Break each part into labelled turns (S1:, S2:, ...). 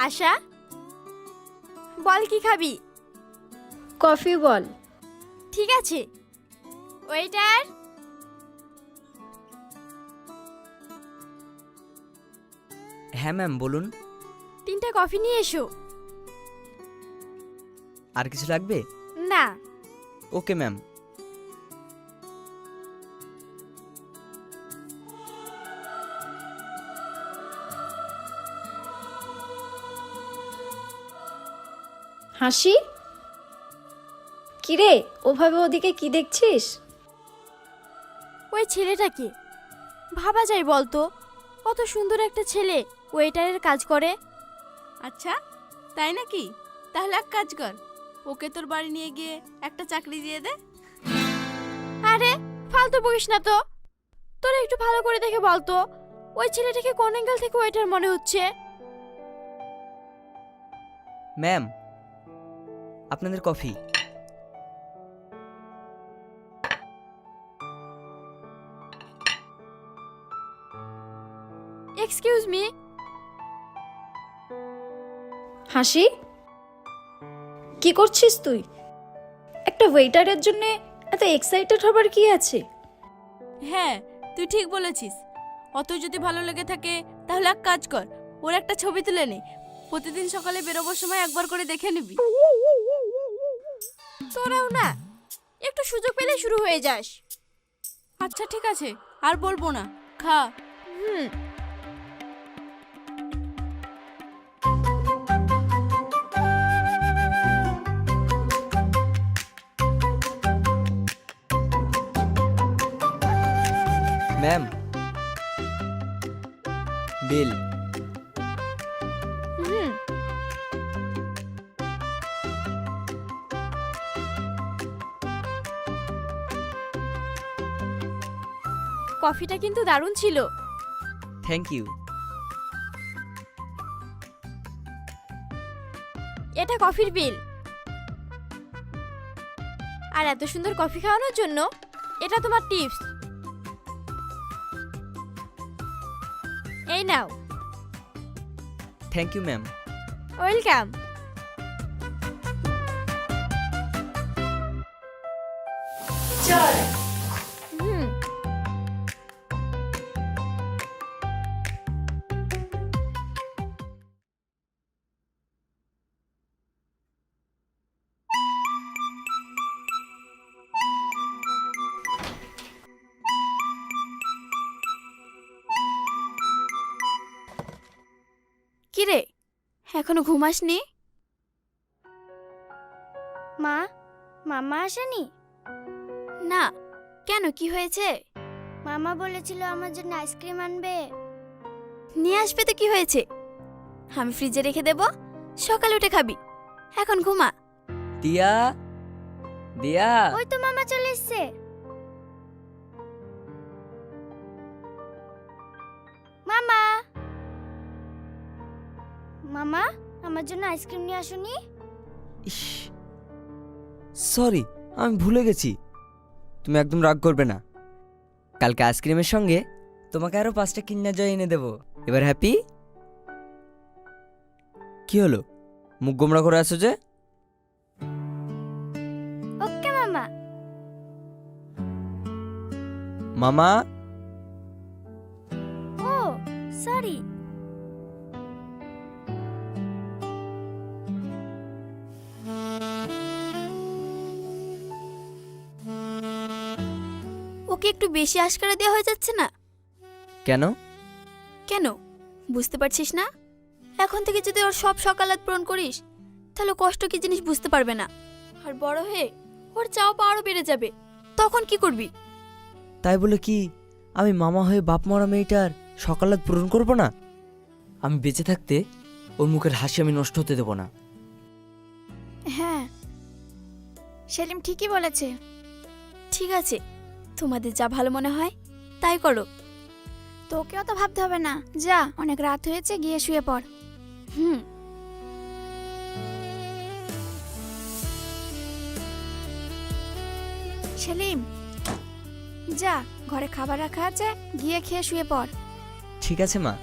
S1: আশা, বল কি খাবি?
S2: কফি বল।
S1: ঠিক আছে। ওয়েটার।
S3: হ্যাঁ ম্যাম বলুন।
S1: 3টা কফি নিয়ে এসো।
S3: আর কিছু লাগবে?
S1: না।
S3: Okay ma'am.
S2: হাসি, কিরে ওভাবে ওদিকে কি দেখছিস?
S1: ওই ছেলেটাকে ভাবা যায় বলতো, কত সুন্দর একটা ছেলে ওয়েটারের কাজ করে।
S4: আচ্ছা তাই নাকি? তাহলে এক কাজ কর, ওকে তোর বাড়ি নিয়ে গিয়ে একটা চাকরি দিয়ে দে।
S1: আরে ফালতু বকিস না তো। তোরা একটু ভালো করে দেখে বলতো, ওই ছেলেটাকে কোন অ্যাঙ্গেল থেকে ওয়েটার মনে হচ্ছে?
S3: ম্যাম আপনাদের কফি।
S1: Excuse me.
S2: হাসি, কি করছিস তুই? একটা ওয়েটারের জন্য এত এক্সাইটেড হবার কি আছে?
S4: হ্যাঁ তুই ঠিক বলেছিস, অত যদি ভালো লেগে থাকে তাহলে এক কাজ কর, ওর একটা ছবি তুলে নে, প্রতিদিন সকালে বেরোবার সময় একবার করে দেখে নিবি।
S1: তোরাও না একটু সুযোগ পেলে শুরু হয়ে যাস।
S4: আচ্ছা ঠিক আছে, আর বলবো না, খা।
S1: হুম।
S3: Ma'am bill.
S1: হুম। কফিটা কিন্তু দারুণ ছিল।
S3: Thank you.
S1: এটা কফির বিল। আর এত সুন্দর কফি খাওয়ানোর জন্য এটা তোমার টিপস। এই নাও।
S3: Thank you ma'am.
S1: ওয়েলকাম। হুম। কিরে, এখনো ঘুমাসনি?
S5: মা, মামা আসেনি?
S1: না, কেন, কি হয়েছে?
S5: মামা বলেছিল আমার জন্য আইসক্রিম আনবে।
S1: নিয়ে আসবে তো কি হয়েছে, আমি ফ্রিজে রেখে দেব, সকালে উঠে খাবি। এখন ঘুমা।
S3: দিয়া, দিয়া।
S5: ওই তো মামা চলে এসেছে। মামা, মামা আমার জন্য আইসক্রিম নিয়ে আসুনি?
S3: ইস, সরি আমি ভুলে গেছি। তুমি একদম রাগ করবে না, কালকে আইসক্রিমের সঙ্গে তোমাকে আরো 5টা কিন্নার জয় এনে দেবো। এবার হ্যাপি? কি হলো, মুখ গোমড়া করে আছো যে?
S5: ওকে মামা।
S3: মামা।
S5: ও সরি।
S1: ওকে একটু বেশি আশকারা দেওয়া হয়ে যাচ্ছে না?
S3: কেন?
S1: কেন বুঝতে পারছিস না? এখন থেকে যদি ওর সব সকালাত পূরণ করিস, তাহলে কষ্ট কি জিনিস বুঝতে পারবে না। আর বড় হয়ে ওর চাও পাওয়ারও বেড়ে যাবে, তখন কি করবি?
S3: তাই বলে কি আমি মামা হয়ে বাপ মরা মেয়েটার সকালাত পূরণ করব না? আমি বেঁচে থাকতে ওর মুখের হাসি আমি নষ্ট হতে দেব না।
S1: হ্যাঁ, সেলিম ঠিকই বলেছে। ঠিক আছে, তোমাদের যা ভালো মনে হয় তাই করো। তোকে অত ভাবতে হবে না, যা অনেক রাত হয়েছে, গিয়ে শুয়ে পড়। হুম। সেলিম, যা, ঘরে খাবার রাখা আছে, গিয়ে খেয়ে শুয়ে পড়।
S3: ঠিক আছে মা।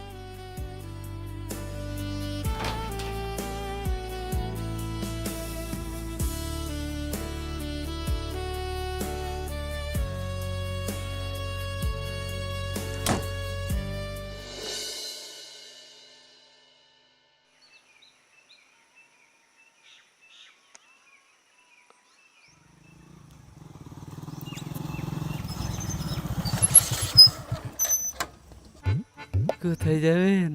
S6: কোথায় যাবেন?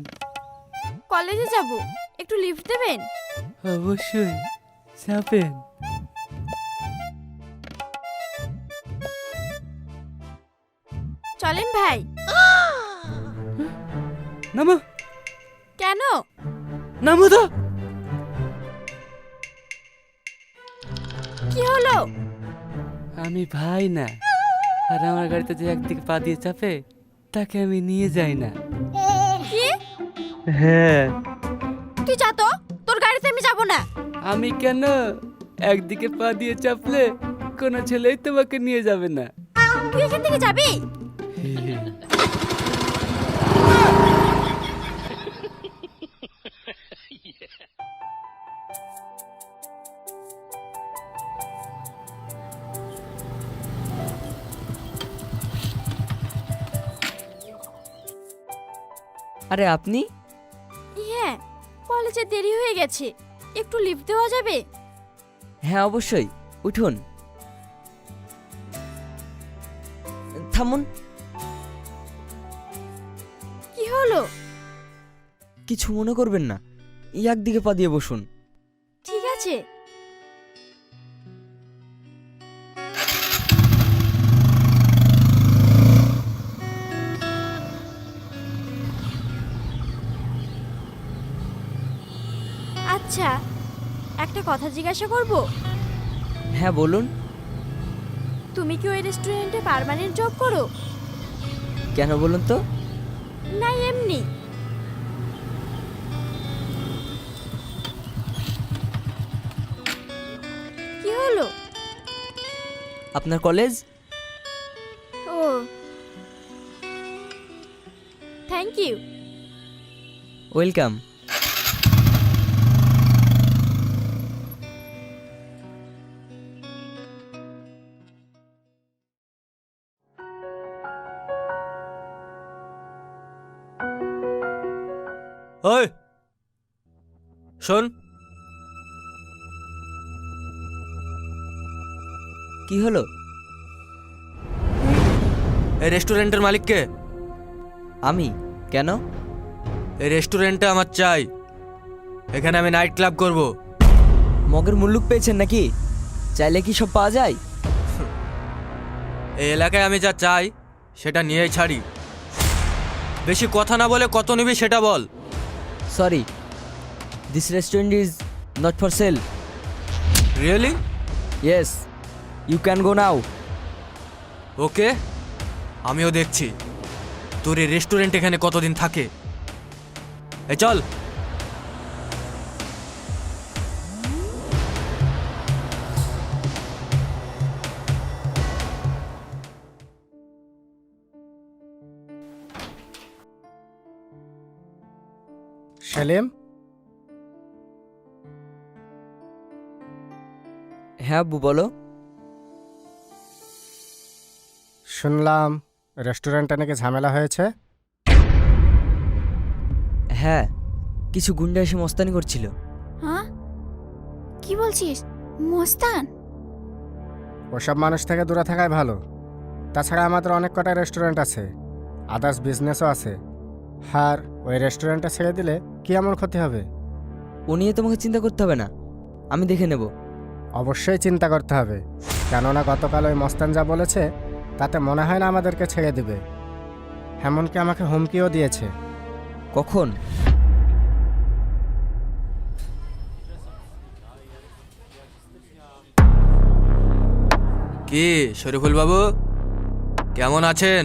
S4: কলেজে যাব, একটু লিফট দেবেন?
S6: অবশ্যই, চাপেন।
S4: চলেন ভাই।
S6: নামো,
S4: কেন?
S6: নামো তো।
S4: কি হলো?
S6: আমি ভাই না, আর আমার গাড়িতে যে একদিকে পা দিয়ে চাপে তাকে আমি নিয়ে যাই না।
S4: কি?
S6: হ্যাঁ।
S4: তুই যা তো, তোর গাড়িতে আমি যাব না।
S6: আমি কেন? একদিকে পা দিয়ে চাপলে কোনো ছেলেই তোমাকে নিয়ে যাবে না।
S4: তুই এখান থেকে যাবি?
S3: আরে আপনি?
S4: হ্যাঁ, কলেজে দেরি হয়ে গেছে, একটু লিফট দেওয়া যাবে?
S3: হ্যাঁ অবশ্যই, উঠুন। থামুন।
S4: কি হলো?
S3: কিছু মনে করবেন না, একদিকে পা দিয়ে বসুন।
S4: ঠিক আছে। আচ্ছা, একটা কথা জিজ্ঞাসা করব?
S3: হ্যাঁ বলুন।
S4: তুমি কি ওই রেস্টুরেন্টে পার্মানেন্ট জব করো?
S3: কেন বলুন তো?
S4: না এমনি। কি হলো?
S3: আপনার কলেজ?
S4: ও, থ্যাংক ইউ।
S3: ওয়েলকাম।
S7: ওই শোন,
S3: কি হলো?
S7: এই রেস্টুরেন্টের মালিক কে?
S3: আমি। কেন?
S7: এই রেস্টুরেন্টে আমার চাই, এখানে আমি নাইট ক্লাব করব।
S3: মগের মুল্লুক পেয়েছেন নাকি? চাইলে কি সব পাওয়া যায়?
S7: এই এলাকায় আমি যা চাই সেটা নিয়েই ছাড়ি। বেশি কথা না বলে কত নিবি সেটা বল।
S3: Sorry, this restaurant is not for sale.
S7: Really?
S3: Yes, you can go now.
S7: Okay, আমিও দেখছি তোর এই রেস্টুরেন্ট এখানে কতদিন থাকে। এই চল।
S8: সেলিম,
S3: হ্যাঁ আব্বু বলো।
S8: শুনলাম রেস্টুরেন্টে নাকি ঝামেলা হয়েছে।
S3: হ্যাঁ, কিছু গুন্ডা এসে মস্তানি করছিল।
S1: হ্যাঁ, কি বলছিস? মস্তান?
S8: ওসব মানুষ থেকে দূরে থাকাই ভালো। তাছাড়া আমাদের অনেক কটা রেস্টুরেন্ট আছে, আদার্স বিজনেসও আছে। আর ওই রেস্টুরেন্টটা ছেড়ে দিলে কি এমন ক্ষতি হবে?
S3: ও নিয়ে তোমাকে চিন্তা করতে হবে না, আমি দেখে নেব।
S8: অবশ্যই চিন্তা করতে হবে, কেননা গতকাল ওই মস্তান যা বলেছে তাতে মনে হয় না আমাদেরকে ছেড়ে দিবে। এমনকি আমাকে হুমকিও দিয়েছে।
S3: কখন?
S7: কি শরীফুল বাবু, কেমন আছেন?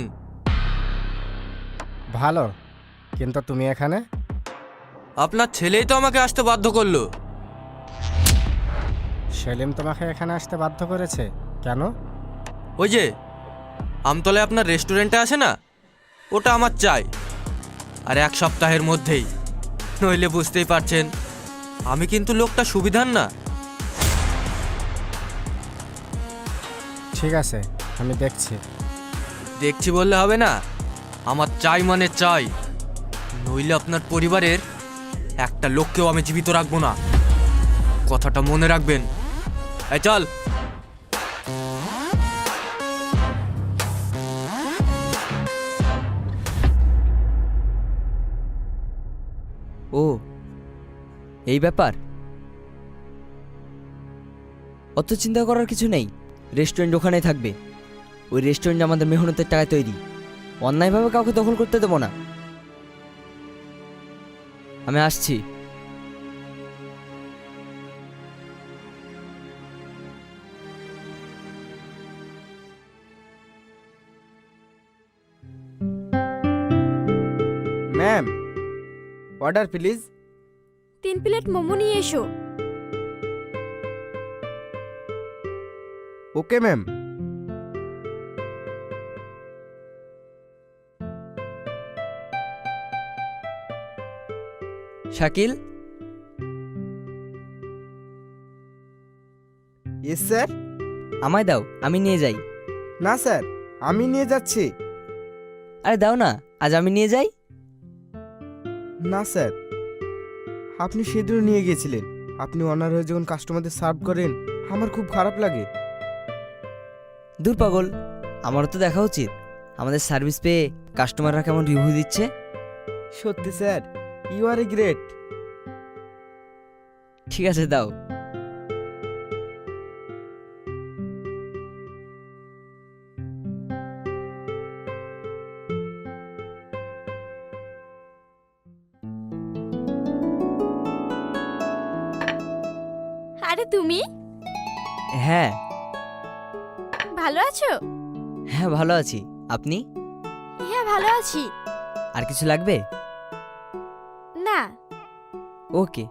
S8: ভালো, কিন্তু তুমি এখানে?
S7: আপনার ছেলেই তো আমাকে আসতে বাধ্য করলো।
S8: সেলিম তোমাকে এখানে আসতে বাধ্য করেছে? কেন?
S7: ওই যে আমতলায় আপনার রেস্টুরেন্টে আছে না, ওটা আমার চাই, আর এক সপ্তাহের মধ্যেই, নইলে বুঝতেই পারছেন আমি কিন্তু লোকটা সুবিধার না।
S8: ঠিক আছে, আমি দেখছি।
S7: দেখছি বললে হবে না, আমার চাই মানে চাই, নইলে আপনার পরিবারের একটা লোককেও আমি জীবিত রাখবো না, কথাটা মনে রাখবেন। এই চল।
S3: ও এই ব্যাপার, অত চিন্তা করার কিছু নেই। রেস্টুরেন্ট ওখানেই থাকবে। ওই রেস্টুরেন্ট আমাদের মেহনতের টাকায় তৈরি, অন্যায়ভাবে কাউকে দখল করতে দেবো না। আমি আসছি।
S9: Ma'am, order please.
S1: 3 plate momo নিয়ে এসো।
S9: Okay ma'am.
S3: Shakil,
S9: yes sir.
S3: আমায় দাও, আমি নিয়ে যাই।
S9: না স্যার, আমি নিয়ে যাচ্ছি।
S3: আরে দাও না, আজ আমি নিয়ে যাই।
S9: না স্যার, আপনি সেদিনও নিয়ে গিয়েছিলেন। আপনি অনার হয়ে যখন কাস্টমারদের সার্ভ করেন, আমার খুব খারাপ লাগে।
S3: দূর পাগল, আমারও তো দেখা উচিত আমাদের সার্ভিস পেয়ে কাস্টমাররা কেমন রিভিউ দিচ্ছে।
S9: সত্যি sir, you are a great.
S3: ঠিক আছে, দাও।
S1: আরে তুমি
S3: হ্যাঁ
S1: ভালো আছো?
S3: হ্যাঁ ভালো আছি, আপনি?
S1: হ্যাঁ ভালো আছি।
S3: আর কিছু লাগবে?
S1: না।
S3: ওকে।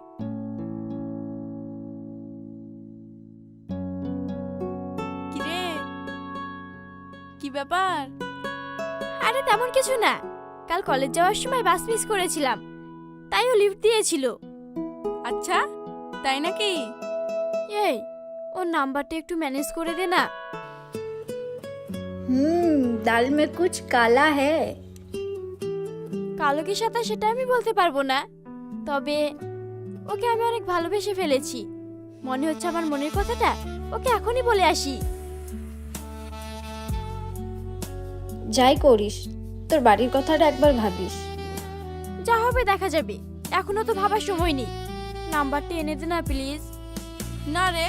S4: কি রে, কি ব্যাপার?
S1: আরে তেমন কিছু না, কাল কলেজ যাওয়ার সময় বাস মিস করেছিলাম, তাই ও লিফট দিয়েছিল।
S4: আচ্ছা, তাই নাকি?
S1: এই ওর নাম্বারটা একটু ম্যানেজ করে দে না।
S2: दाल में कुछ काला है।
S1: কালো কি সাথে সেটা আমি বলতে পারবো না, তবে ওকে আমি অনেক ভালোবেসে ফেলেছি। মনে হচ্ছে আমার মনের কথাটা ওকে এখনই বলে আসি।
S2: যাই করিস, তোর বাড়ির কথাটা একবার ভাবিস।
S1: যা হবে দেখা যাবে, এখনো তো ভাবার সময় নেই। নাম্বারটা এনে দে না প্লিজ।
S4: না রে,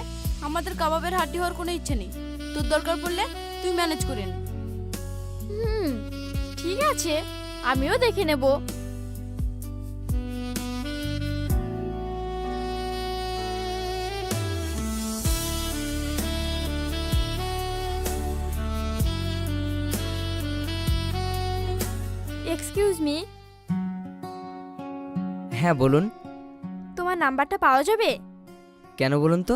S4: আমাদের কাবাবের হাড্ডি হওয়ার কোনো ইচ্ছে নেই। তোর দরকার পড়লে তুই ম্যানেজ করে নে।
S1: ঠিক আছে, আমিও দেখে নেব। এক্সকিউজ মি,
S3: হ্যাঁ বলুন।
S1: তোমার নাম্বারটা পাওয়া যাবে?
S3: কেন বলুন তো?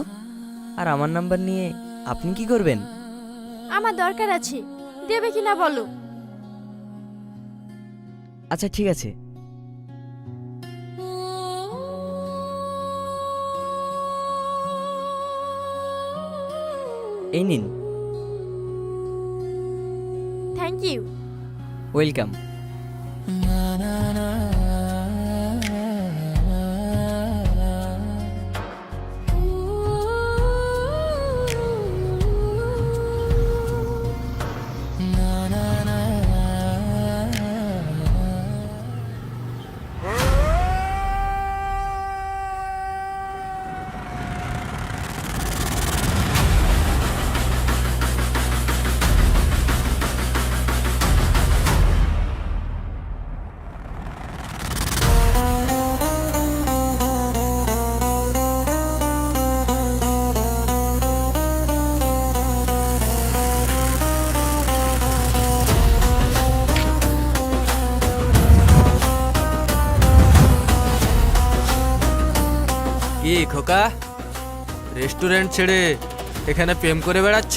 S3: আর আমার নাম্বার নিয়ে আপনি কি করবেন?
S1: আমার দরকার আছে, দেবে কিনা বলো।
S3: আচ্ছা ঠিক আছে। এই নিন।
S1: Thank you.
S3: ওয়েলকাম।
S7: কি খোকা, রেস্টুরেন্ট ছেড়ে এখানে প্রেম করে বেড়াচ্ছ?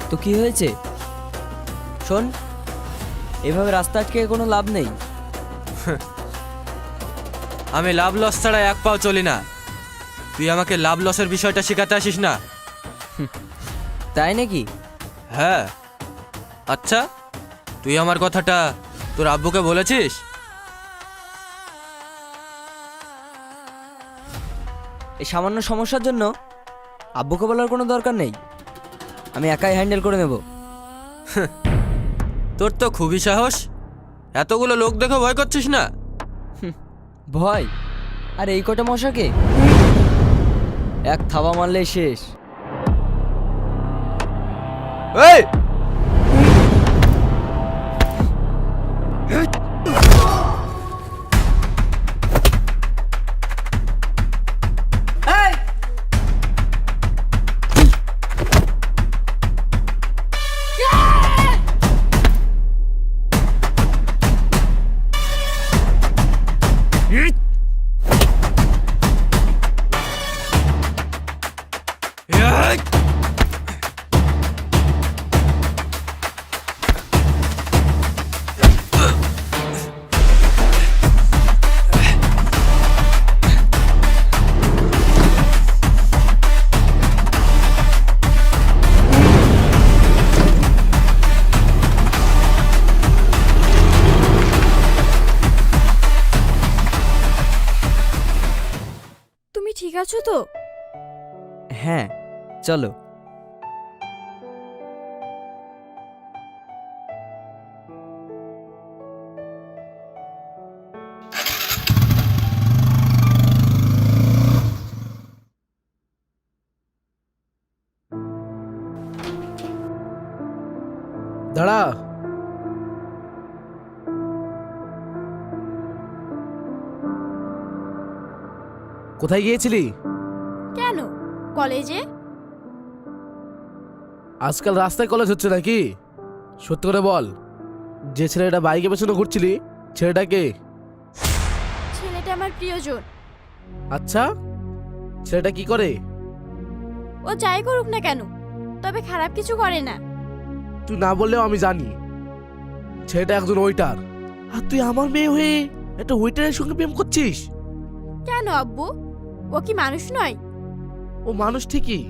S3: তো কি হয়েছে? শোন, এভাবে রাস্তা আটকে কোনো লাভ নেই।
S7: আমি লাভ লস ছাড়া এক পাও চলি না। তুই আমাকে লাভ লসের বিষয়টা শেখাতে আসিস না।
S3: তাই নাকি?
S7: হ্যাঁ। আচ্ছা, তুই আমার কথাটা তোর আব্বুকে বলেছিস?
S3: এই সামান্য সমস্যার জন্য আব্বুকে বলার কোনো দরকার নেই, আমি একাই হ্যান্ডেল করে নেব।
S7: তোর তো খুবই সাহস। এতগুলো লোক দেখে ভয় করছিস না?
S3: ভয়? আর এই কটা মশাকে এক থাবা মারলেই শেষ।
S9: এই
S2: তুমি ঠিক আছো তো?
S3: হ্যাঁ, চলো।
S10: দাঁড়া। কোথায় গিয়েছিলি?
S2: কেন, কলেজে।
S10: আজকাল রাস্তায় কলেজ হচ্ছে নাকি? সত্যি করে বল, যে ছেলেটা বাইকে পেছনে ঘুরছিলি ছেলেটা কে?
S2: ছেলেটা আমার প্রিয়জন।
S10: আচ্ছা, ছেলেটা কি করে?
S2: ও যাই করুক না কেন, তবে খারাপ কিছু করে না।
S10: তুই না বললেও আমি জানি ছেলেটা একজন ওয়েটার। আর তুই আমার মেয়ে হয়ে একটা ওয়েটারের সঙ্গে প্রেম করছিস?
S2: কেন আব্বু, ও কি মানুষ নয়?
S10: ও মানুষ ঠিকই,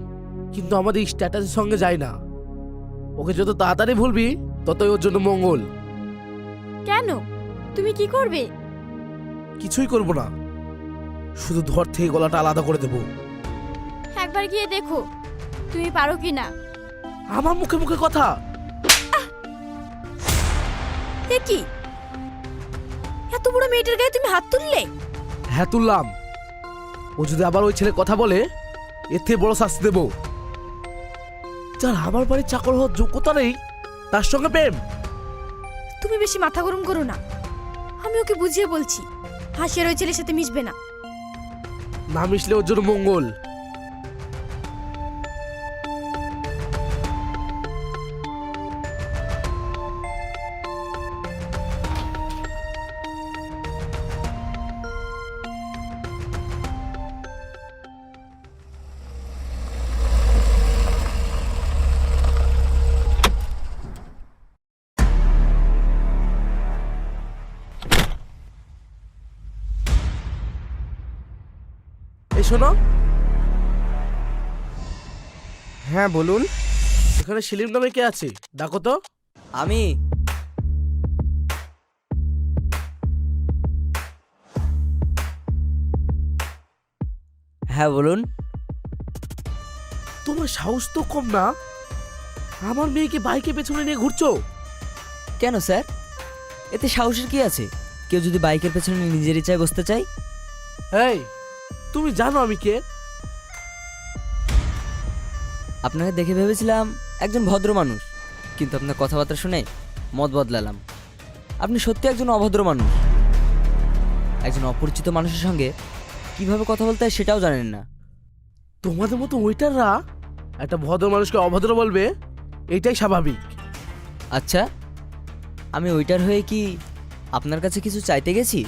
S10: কিন্তু আমাদের স্ট্যাটাসের সঙ্গে যায় না। ওকে যত তাড়াতাড়ি ভুলবি ততই ওর জন্য মঙ্গল।
S2: কেন, তুমি কি করবে?
S10: কিছুই করব না, শুধু ধর থেকে গলাটা আলাদা করে দেবো।
S2: একবার গিয়ে দেখো তুমি পারো কি না।
S10: আমার মুখে মুখে কথা।
S2: এ কি, এত বড় মেয়েটার গায়ে তুমি হাত তুললে?
S10: হ্যাঁ তুললাম। ও যদি আবার ওই ছেলে কথা বলে এর থেকে বড় শাস্তি দেবো। যার আমার বাড়ির চাকর হওয়ার যোগ্যতা নেই তার সঙ্গে প্রেম।
S2: তুমি বেশি মাথা গরম করো না, আমি ওকে বুঝিয়ে বলছি হাসি আর ওই ছেলের সাথে মিশবে না।
S10: না মিশলে ওর জন্য মঙ্গল। এই শোনো,
S9: হ্যাঁ বলুন।
S10: এখানে সেলিম নামে কে আছে ডাকো তো।
S3: আমি। হ্যাঁ বলুন।
S10: তোমার সাহস তো কম না, আমার মেয়েকে বাইকে পেছনে নিয়ে ঘুরছো।
S3: কেন স্যার, এতে সাহসের কি আছে? কেউ যদি বাইকের পেছনে নিজের ইচ্ছায় বসতে চায়।
S10: এই, তুমি জানো আমি কে?
S3: আপনাকে দেখে ভেবেছিলাম একজন ভদ্র মানুষ, কিন্তু আপনার কথাবার্তা শুনে মত বদলালাম। আপনি সত্যি একজন অভদ্র মানুষ। একজন অপরিচিত মানুষের সঙ্গে কিভাবে কথা বলতে হয় সেটাও জানেন না।
S10: তোমাদের মতো ওয়েটাররা একটা ভদ্র মানুষকে অভদ্র বলবে, এটাই স্বাভাবিক।
S3: আচ্ছা, আমি ওইটার হয়ে কি আপনার কাছে কিছু চাইতে গেছি?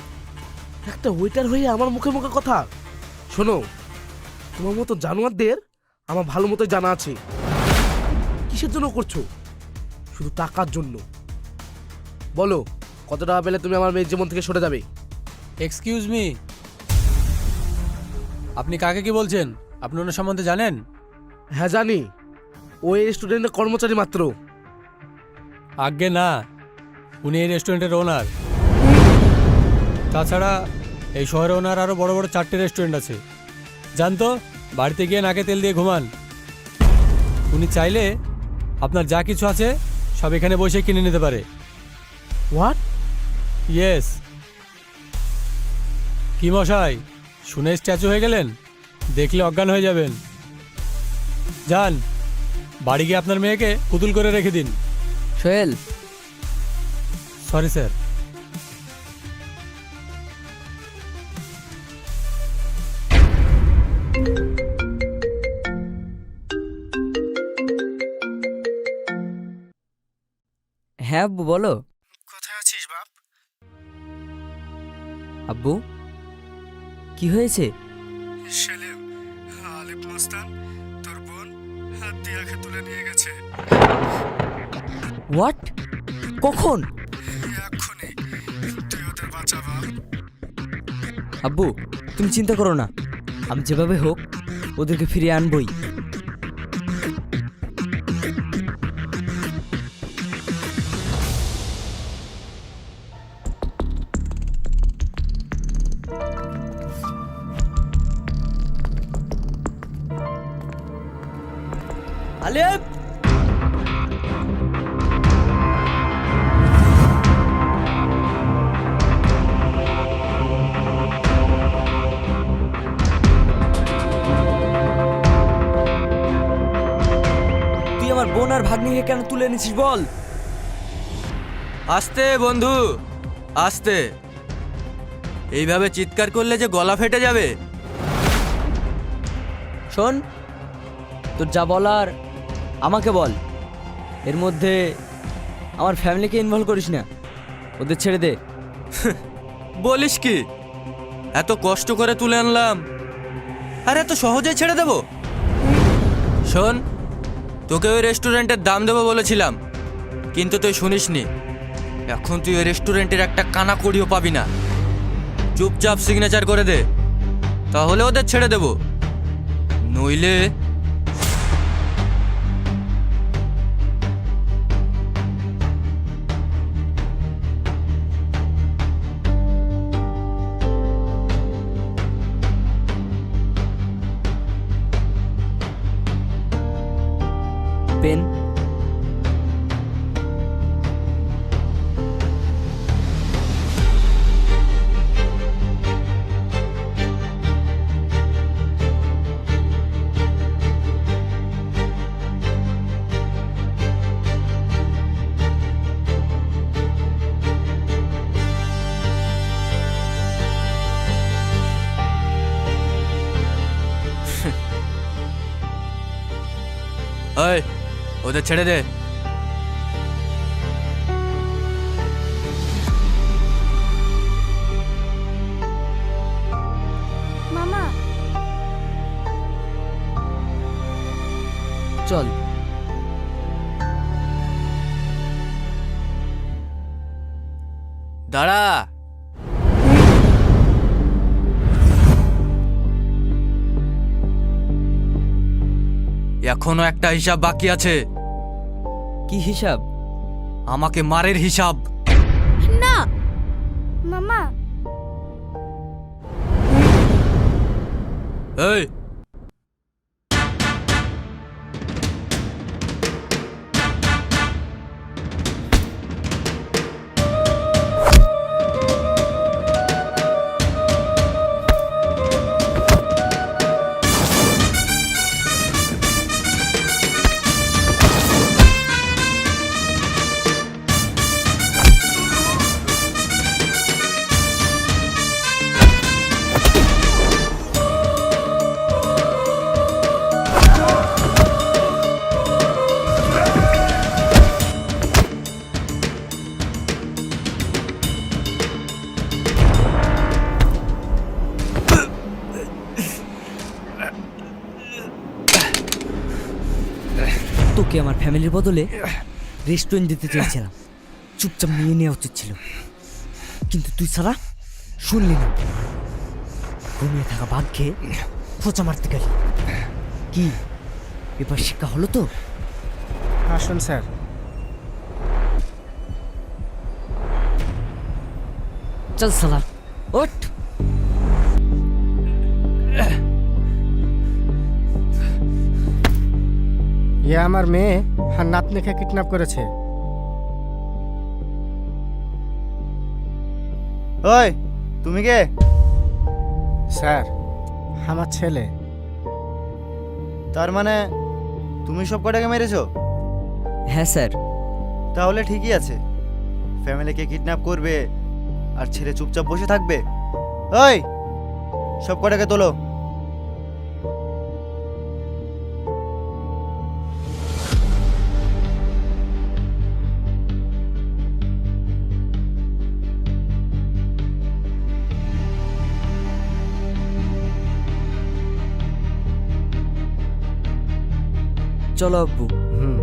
S10: একটা ওয়েটার হয়ে আমার মুখে মুখে কথা। শোনো, তোমার মতো জানোয়ারদের আমার ভালো মতো জানা আছে। কিসের জন্য করছো? শুধু টাকার জন্য। বলো, কত টাকা পেলে তুমি আমার মেয়ের জীবন থেকে সরে যাবে?
S11: এক্সকিউজ মি, আপনি কাকে কি বলছেন? আপনি ওনার সম্বন্ধে জানেন?
S10: হ্যাঁ জানি, ও এই রেস্টুরেন্টের কর্মচারী মাত্র।
S11: আজ্ঞে না, উনি এই রেস্টুরেন্টের ওনার। তাছাড়া এই শহরে ওনার আরও বড় বড় 4টে রেস্টুরেন্ট আছে। জানতো, বাড়িতে গিয়ে নাকে তেল দিয়ে ঘুমান। উনি চাইলে আপনার যা কিছু আছে সব এখানে বসে কিনে নিতে পারে।
S10: হোয়াট?
S11: ইয়েস। কি মশাই, শুনে স্ট্যাচু হয়ে গেলেন? দেখলে অজ্ঞান হয়ে যাবেন। যান, বাড়ি গিয়ে আপনার মেয়েকে পুতুল করে রেখে দিন।
S3: Sohel,
S11: sorry sir.
S3: হ্যাঁ আব্বু বলো।
S8: কোথায় আছিস বাপ?
S3: আব্বু, কি হয়েছে?
S8: সেলিম, আলিফ মস্তান, তোর বোন হাত দিয়াকে তুলে নিয়ে গেছে।
S3: হোয়াট? কখন?
S8: এক্ষুনি, তুই ওদের বাঁচা বাপ।
S3: আব্বু, তুমি চিন্তা করো না, আমি যেভাবে হোক ওদেরকে ফিরিয়ে আনবই। আলিফ, তুই আমার বোন আর ভাগ্নিকে কেন তুলে এনেছিস বল?
S7: আস্তে বন্ধু, আস্তে। এইভাবে চিৎকার করলে যে গলা ফেটে যাবে।
S3: শোন, তোর যা বলার আমাকে বল, এর মধ্যে আমার ফ্যামিলিকে ইনভলভ করিস না, ওদের ছেড়ে দে।
S7: বলিস কি? এত কষ্ট করে তুলে আনলাম আর এত সহজেই ছেড়ে দেব? শোন, তোকে ওই রেস্টুরেন্টের দাম দেবো বলেছিলাম, কিন্তু তুই শুনিসনি। এখন তুই ওই রেস্টুরেন্টের একটা কানা কড়িও পাবি না। চুপচাপ সিগনেচার করে দে, তাহলে ওদের ছেড়ে দেব। নইলে
S3: পেন।
S7: এই, ওদের ছেড়ে দে।
S5: মামা,
S3: চল।
S7: দাঁড়া। এখনো একটা হিসাব বাকি আছে।
S3: কি হিসাব?
S7: আমাকে মারের হিসাব।
S4: না,
S5: মামা,
S7: এই,
S3: তোকে আমার ফ্যামিলির বদলে রেস্টুরেন্ট দিতে চেয়েছিলাম, চুপচাপ নিয়ে নেওয়া উচিত ছিল, কিন্তু তুই ছাড়া শুনলি না। ঘুমিয়ে থাকা বাঘকে খোঁচা মারতে গেলি। কি এবার শিক্ষা হলো তো?
S8: আসুন স্যার।
S3: চল সালা, ওঠ।
S8: ইয়ে আমার মেয়ে আর নাতনিকে কিডন্যাপ করেছে।
S9: ওই, তুমি কে?
S8: স্যার, আমার ছেলে।
S12: তার মানে তুমি সব কটাকে মেরেছো?
S3: হ্যাঁ স্যার।
S12: তাহলে ঠিকই আছে, ফ্যামিলিকে কিডন্যাপ করবে আর ছেলে চুপচাপ বসে থাকবে? ওই সব কটাকে তোলো।
S3: চলো আব্বু।
S8: হুম।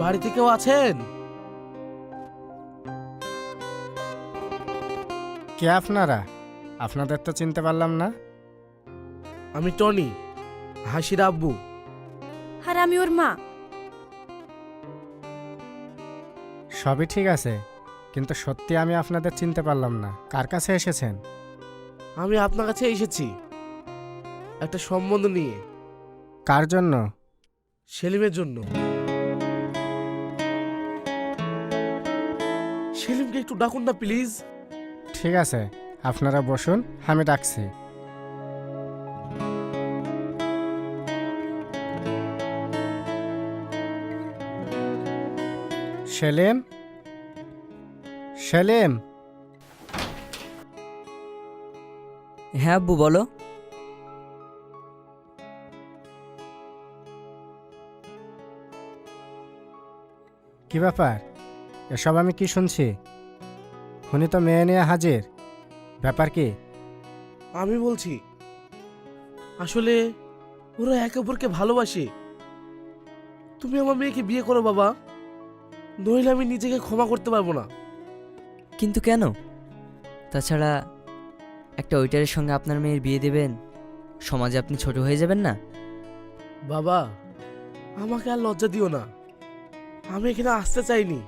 S10: বাড়িতে কেউ আছেন?
S8: কে আপনারা? আপনাদের তো চিনতে পারলাম না।
S10: আমি টনি, হাসির আব্বু।
S4: আর আমি ওর মা।
S8: সবই ঠিক আছে, কিন্তু সত্যি আমি আপনাদের চিনতে পারলাম না। কার কাছে এসেছেন?
S10: আমি আপনার কাছে এসেছি একটা সম্বন্ধ নিয়ে।
S8: কার জন্য?
S10: সেলিমের জন্য। সেলিমকে একটু ডাকুন না প্লিজ।
S8: ঠিক আছে, আপনারা বসুন, আমি ডাকছি। সেলিম, সেলিম।
S3: হ্যাঁ আব্বু বলো।
S8: কি ব্যাপার? এসব আমি কি শুনছি? উনি তো মেয়ে নিয়ে হাজির। ব্যাপার কি?
S10: আমি বলছি, আসলে ওরা একে অপরকে ভালোবাসে। তুমি আমার মেয়েকে বিয়ে করো বাবা, নইলে আমি নিজেকে ক্ষমা করতে পারবো না।
S3: কিন্তু কেন? তাছাড়া একটা ওয়েটারের সঙ্গে আপনার মেয়ের বিয়ে দেবেন, সমাজে আপনি ছোট হয়ে যাবেন না?
S10: বাবা, আমাকে আর লজ্জা দিও না। আমি এখানে আসতে চাইনি।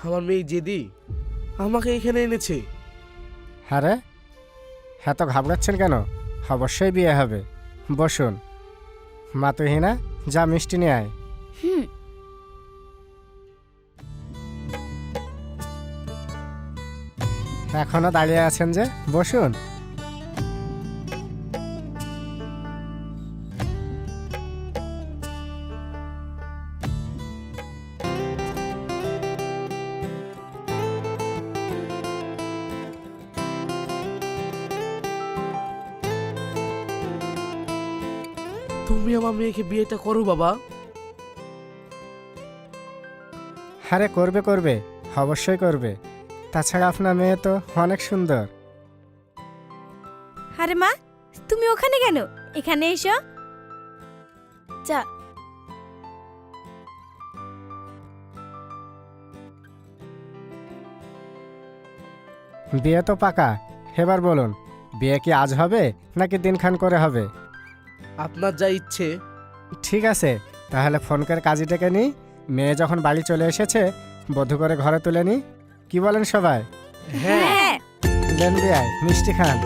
S10: আমার মেয়ে জেদি আমাকে এখানে এনেছে।
S8: হ্যাঁ রে, হ্যাঁ তো ঘাবড়াচ্ছেন কেন? অবশ্যই বিয়ে হবে। বসুন। মা তুহিনা, যা মিষ্টি নিয়ে আয়।
S1: হুম।
S8: এখনো দাঁড়িয়ে আছেন যে, বসুন।
S10: তুমি আমার মেয়েকে বিয়েটা করো বাবা।
S8: আরে করবে করবে, অবশ্যই করবে। তাছাড়া আপনার মেয়ে তো অনেক সুন্দর।
S4: আরে মা, তুমি ওখানে কেন? এখানে এসো।
S1: যা।
S8: বিয়ে তো পাকা, এবার বলুন, বিয়ে কি আজ হবে নাকি দিনখান করে হবে?
S10: আপনার যা ইচ্ছে।
S8: ঠিক আছে, তাহলে ফোন করে কাজী ডেকে নিই। মেয়ে যখন বাড়ি চলে এসেছে, বধূ করে ঘরে তুলে নিই। কি বলেন সবাই?
S10: হ্যাঁ।
S8: দেন বিয়ায় মিষ্টি খান।